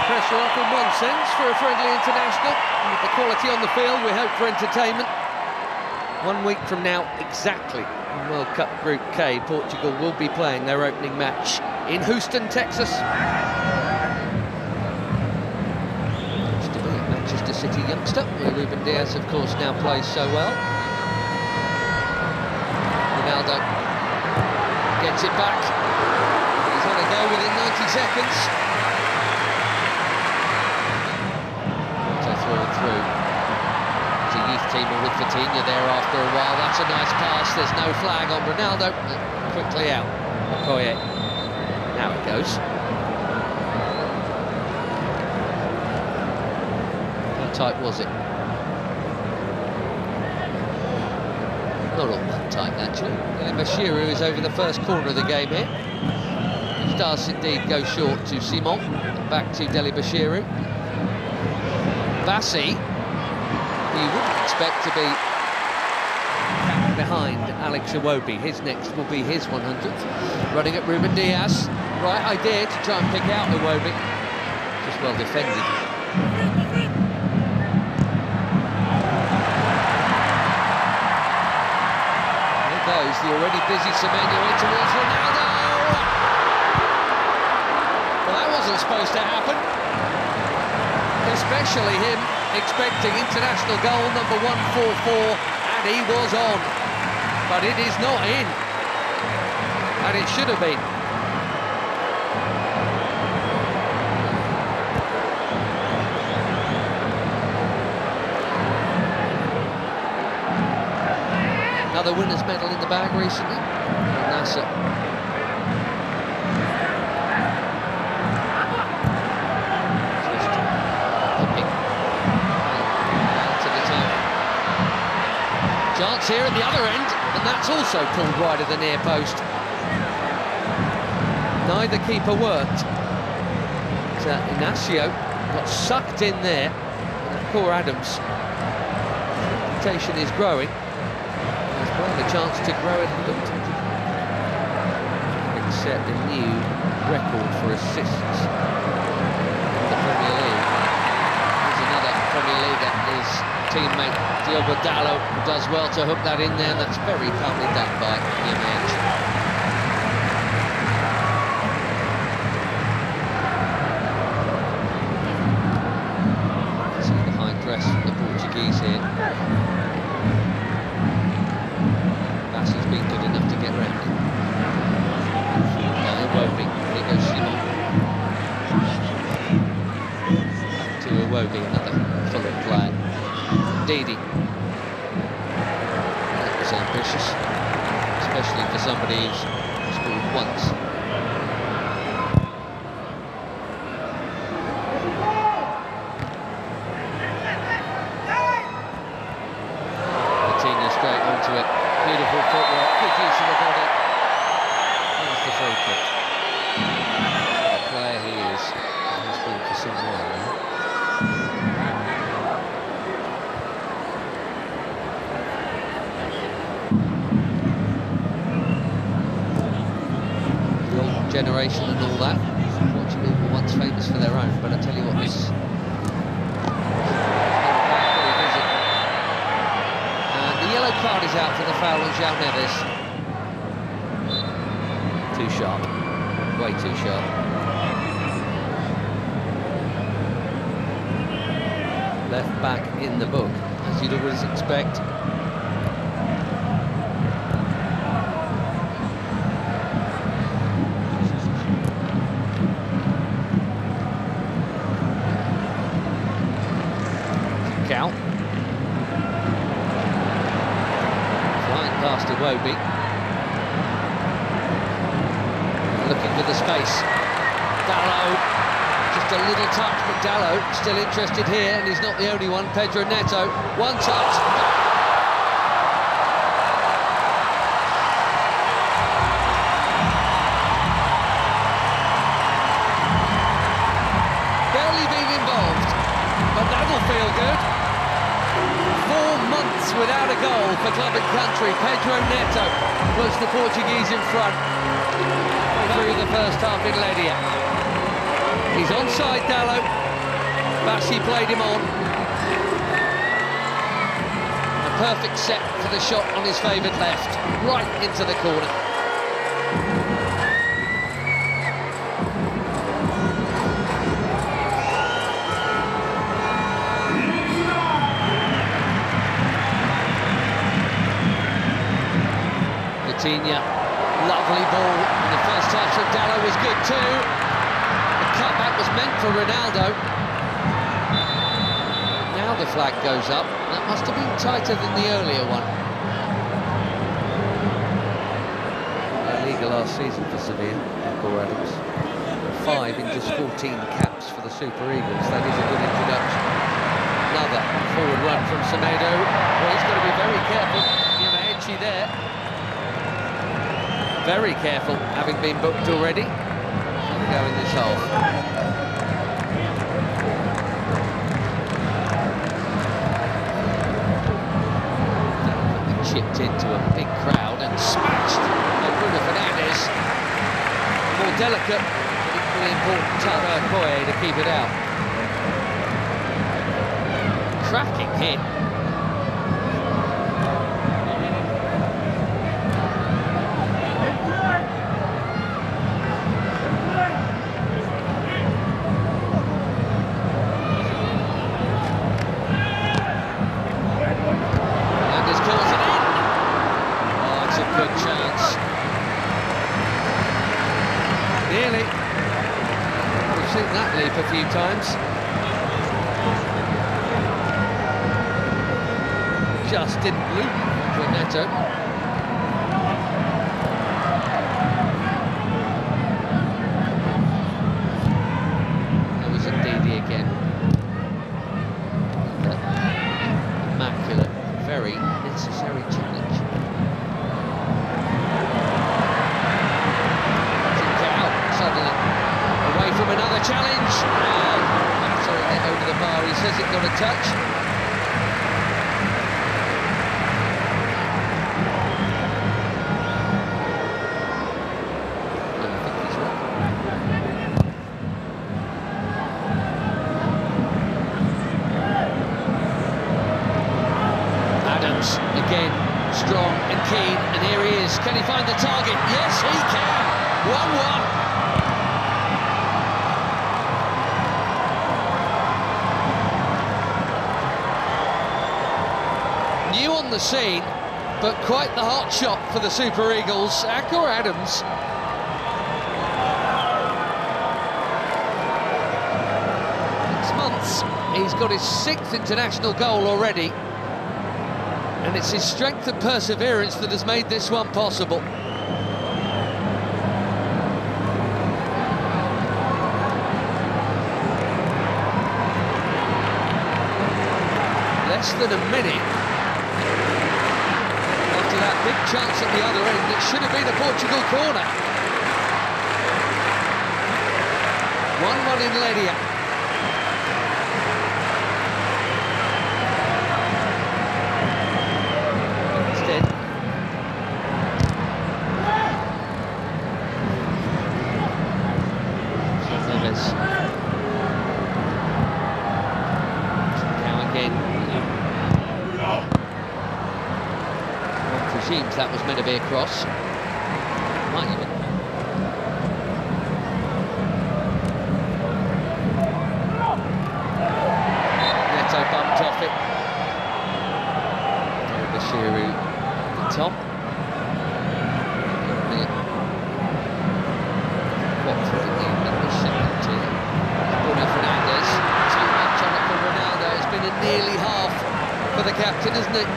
pressure off in one sense for a friendly international. And with the quality on the field, we hope for entertainment. 1 week from now, exactly, in World Cup Group K, Portugal will be playing their opening match in Houston, Texas. Used to be a Manchester City youngster, where Ruben Diaz, of course, now plays so well. Ronaldo gets it back. He's had a go within 90 seconds. Through and through. There's a youth teamer with Vitinha there after a while. That's a nice pass. There's no flag on Ronaldo. Quickly out. Okoye. Now it goes. How tight was it? Not all that tight, actually. Bashiru is over the first corner of the game here. He does indeed go short to Simon. Back to Deli Bashiru. Bassi, who you wouldn't expect to be behind Alex Iwobi. His next will be his 100th. Running at Ruben Diaz. Right idea to try and pick out Iwobi. Just well defended. There goes the already busy Semenyo in towards Ronaldo. Well, that wasn't supposed to happen. Especially him expecting international goal number 144, and he was on. But it is not in. And it should have been. Another winner's medal in the bag recently. Nasser. Chance here at the other end, and that's also pulled wide of the near post. Neither keeper worked. Inacio got sucked in there. Poor Adams. Reputation is growing. He's got a chance to grow it a little. Set a new record for assists in the Premier League. There's another Premier League that is teammate Diogo Dalot, who does well to hook that in there, and that's very calmly done by Jimenez. See the high press from the Portuguese here. Bassi's been good enough to get round it. Iwobi, here goes Simon. Back to Iwobi, another Fulham player. Didi. That was ambitious, especially for somebody who's scored once. Vitinha straight onto it. Beautiful footwork, good use of the body. There's the free kick. The player he is, he's been for some while now. Generation and all that. Portugal were once famous for their own, but I tell you what, this and the yellow card is out for the foul on João Neves. Too sharp, way too sharp. Left back in the book, as you'd always expect. Cow. Flying past Iwobi. Looking for the space. Dalot. Just a little touch, but Dalot still interested here, and he's not the only one. Pedro Neto. One touch. Barely been involved, but that'll feel good. 4 months without a goal for club and country. Pedro Neto puts the Portuguese in front through the first half in Ledia. He's onside, Dalot. Bashi played him on. A perfect set for the shot on his favoured left, right into the corner. Coutinho, lovely ball in the first touch from Dalot was good too. The cutback was meant for Ronaldo. Now the flag goes up. That must have been tighter than the earlier one. La Liga last season for Sevilla, Michael Adams. 5 in just 14 caps for the Super Eagles. That is a good introduction. Another forward run from Semedo. Well, he's got to be very careful. Givenchy there. Very careful, having been booked already. Here we go in this half. Chipped into a big crowd and smashed by Bruno Fernandes. More delicate, but equally important Taro Koye to keep it out. Cracking hit. Nearly. We've seen that leap a few times. Just didn't loop for Neto. There was Ndidi again. Immaculate, very necessary challenge. Away from another challenge. Sorry, it over the bar. He says it got a touch. I think he's right. Adams again, strong and keen, and here he is. Can he find the target? Yes, he can. 1-1. New on the scene, but quite the hot shot for the Super Eagles. Akor Adams. Months, he's got his 6th international goal already, and it's his strength and perseverance that has made this one possible. Less than a minute after that big chance at the other end, it should have been a Portugal corner. 1-1 in Ledia. Instead, Neves. Now again. One presumes that was meant to be a cross. Might even. Neto bumped off it. Bashiru at the top. Watford in the English second tier. Bruno Fernandes. Too much on it for Ronaldo. It's been a nearly half for the captain, isn't it?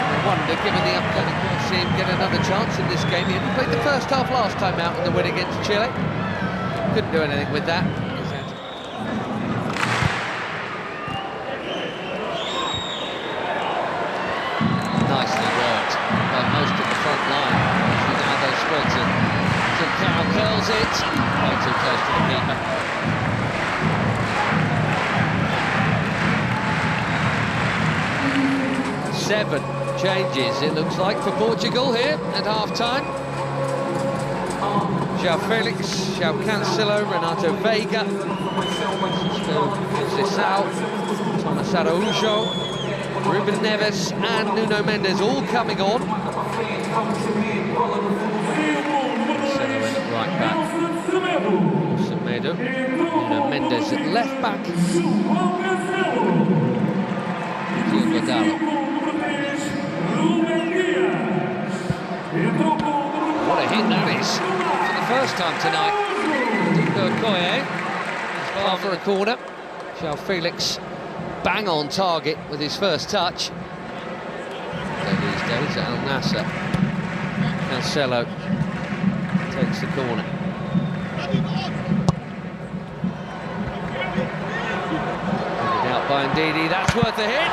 I wonder, given the upcoming, we'll see him get another chance in this game. He only played the first half last time out in the win against Chile. Couldn't do anything with that. Nicely worked by most of the front line. Ronaldo spreads it. Conceição curls it. Way too close to the keeper. Seven changes, it looks like, for Portugal here at half-time. João Felix, João Cancelo, Renato Veiga, Conceição, Thomas Araújo, Ruben Neves and Nuno Mendes all coming on. Semedo at right back, Semedo, Nuno Mendes at left back, Diogo Dalot. What a hit that is, for the first time tonight. Okoye is far for a corner. João Felix bang on target with his first touch. These days at Al Nassr. Cancelo takes the corner. Handed out by Ndidi, that's worth a hit.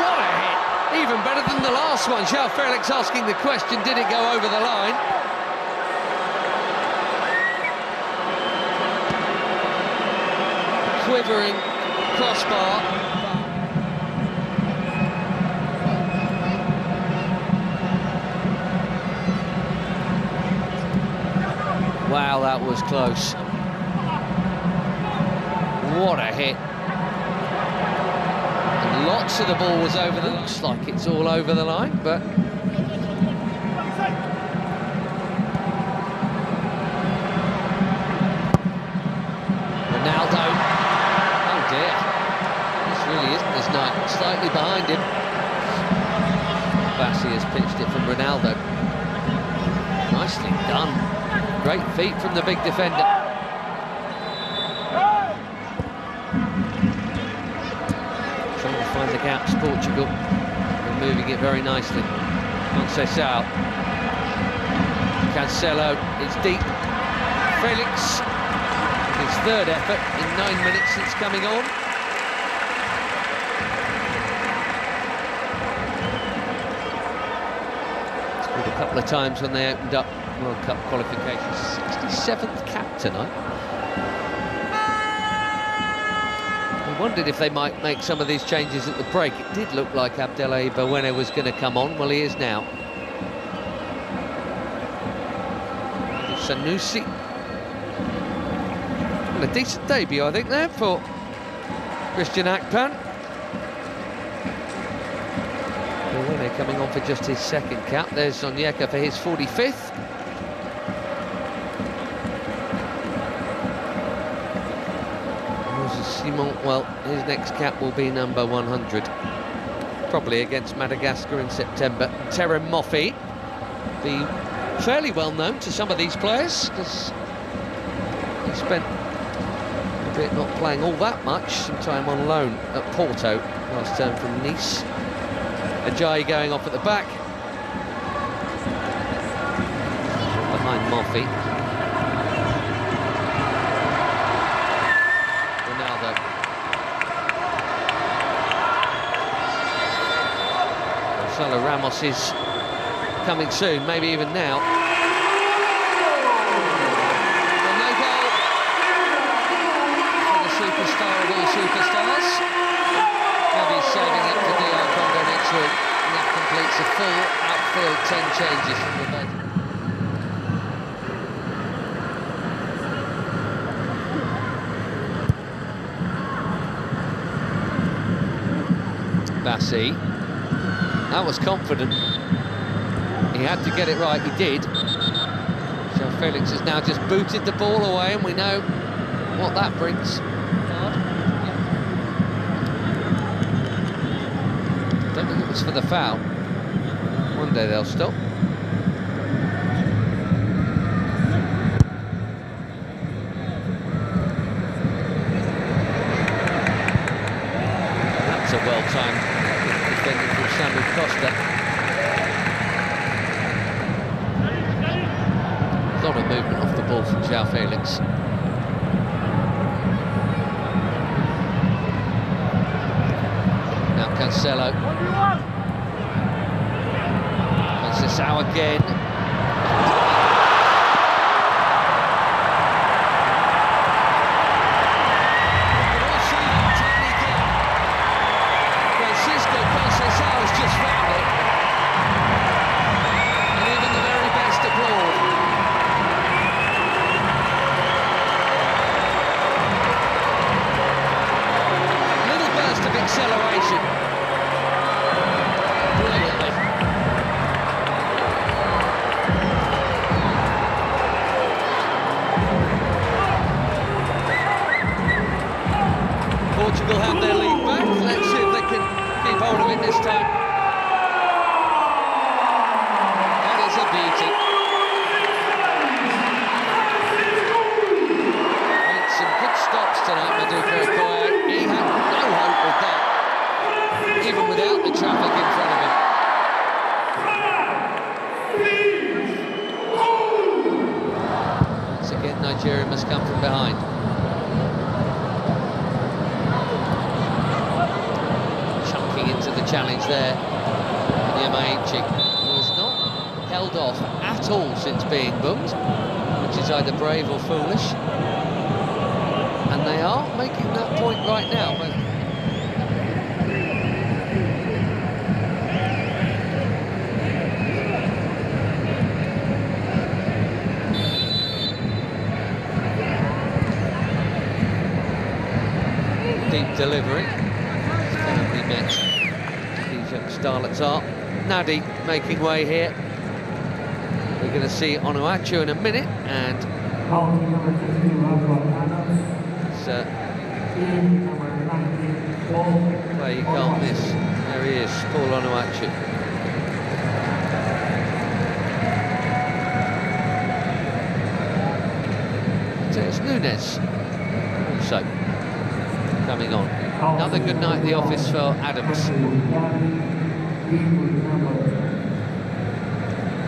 What a hit! Even better than the last one. João Felix asking the question, did it go over the line? Quivering crossbar. Wow, that was close. What a hit. And lots of the ball was over the... Looks like it's all over the line, but... Ronaldo. Oh dear. This really isn't his night. Slightly behind him. Bassi has pitched it from Ronaldo. Nicely done. Great feet from the big defender. Trying to find the gaps, Portugal. And moving it very nicely. Conceição. Cancelo, it's deep. Felix, his third effort in 9 minutes since coming on. Scored a couple of times when they opened up World Cup qualifications. 67th cap tonight. We wondered if they might make some of these changes at the break. It did look like Abdelai Bawene was going to come on. Well, he is now. Sanusi. Well, a decent debut, I think, there for Christian Akpan. Bawene coming on for just his second cap. There's Onyeka for his 45th. Simon, well, his next cap will be number 100, probably against Madagascar in September. Terem Moffi, be fairly well known to some of these players because he spent a bit not playing all that much, some time on loan at Porto last term from Nice. Ajayi going off at the back, behind Moffi. Gonzalo Ramos is coming soon, maybe even now. Well, no goal for the superstar of all superstars. Maybe he's saving it for DR Congo next week, and that completes a full outfield 10 changes from the bench. Bassi. That was confident. He had to get it right, he did. So Felix has now just booted the ball away, and we know what that brings. Don't think it was for the foul. One day they'll stop. That's a well-timed defending from Samu Costa. A lot of movement off the ball from João Felix. Now Cancelo. Conceição again. Nigeria must come from behind. Chunking into the challenge there. Nyamaichi was not held off at all since being booked, which is either brave or foolish. And they are making that point right now. But deep delivery. Firmly met. These young starlets are. Nadi making way here. We're going to see Onuachu in a minute, and it's a play you can't miss. There he is, Paul Onuachu. So it's Nunes also coming on. Another good night at the office for Adams.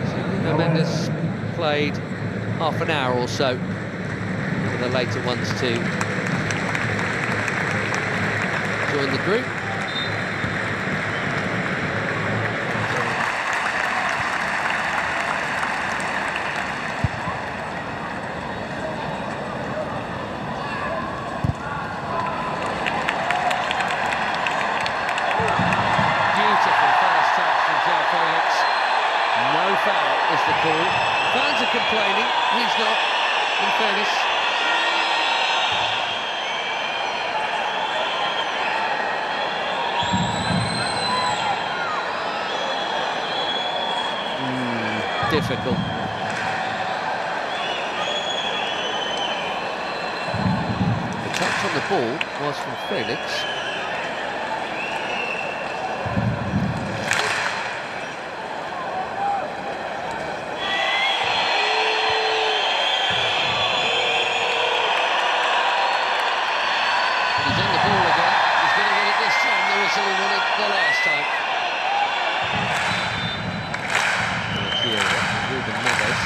So Mendes played half an hour or so for the later ones to join the group. No foul is the call. Fans are complaining, he's not, in fairness. Difficult. The touch on the ball was from Felix. He won it the last time. Ruben Neves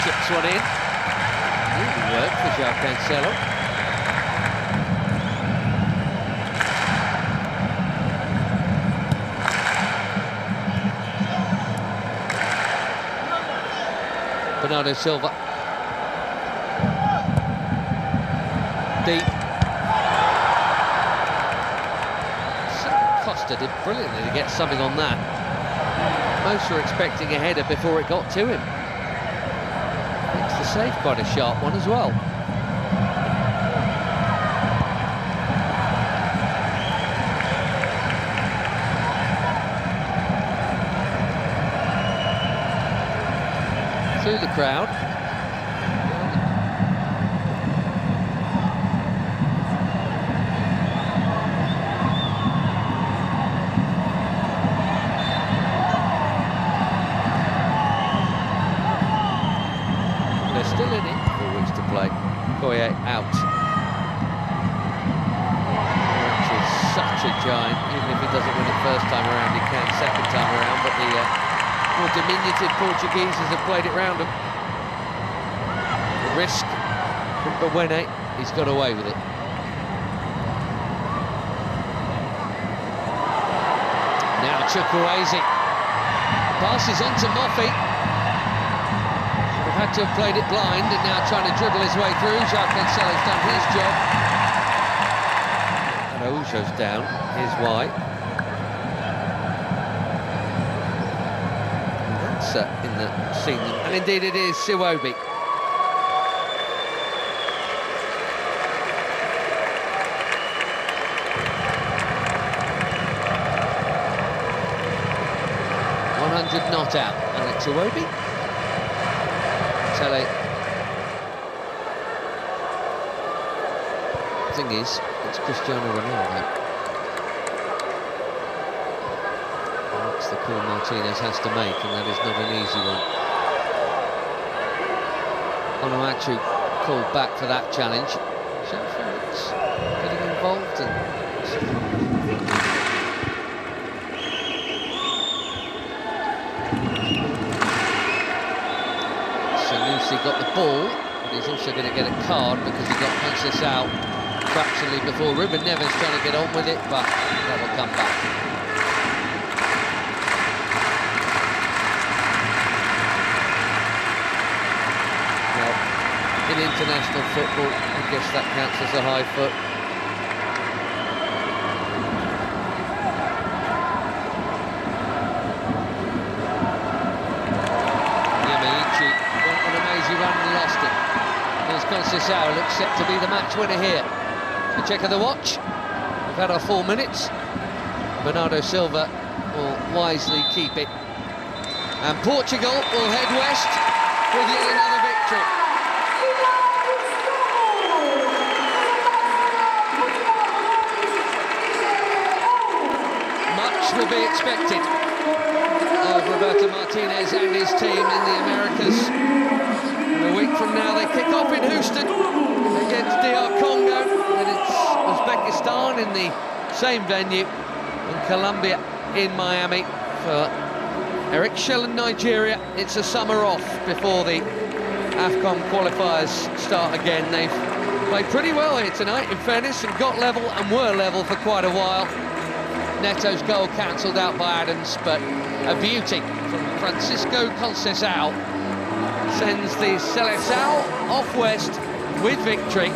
chips one in. Really worked for João Cancelo. Bernardo Silva. Deep. Costa did brilliantly to get something on that. Most were expecting a header before it got to him. Makes the save quite a sharp one as well. Through the crowd. Still in it, 4 weeks to play. Koye out. Which is such a giant. Even if he doesn't win it first time around, he can second time around. But the more diminutive Portugueses have played it round him. The risk from Bawene, he's got away with it. Now Chukwueze passes on to Moffey. Had to have played it blind and now trying to dribble his way through. João Cancelo's done his job. Araujo's down, here's why. And that's in the scene, and indeed it is Siwobi. Not out, Alex Iwobi. Tele. Thing is, it's Cristiano Ronaldo. That's the call Martinez has to make, and that is not an easy one. Onuachu called back for that challenge. João Felix getting involved and obviously got the ball, but he's also going to get a card because he got Conceição fractionally before. Ruben Neves trying to get on with it, but that will come back. Well, in international football, I guess that counts as a high foot. Conceição looks set to be the match winner here. A check of the watch. We've had our 4 minutes. Bernardo Silva will wisely keep it. And Portugal will head west with yet another victory. Much will be expected of Roberto Martinez and his team in the Americas. A week from now they kick off in Houston against DR Congo, and it's Uzbekistan in the same venue, and Colombia in Miami. For Eric Shell and Nigeria, it's a summer off before the AFCON qualifiers start again. They've played pretty well here tonight, in fairness, and got level and were level for quite a while. Neto's goal cancelled out by Adams, but a beauty from Francisco Conceição sends the Seleção off west with victory.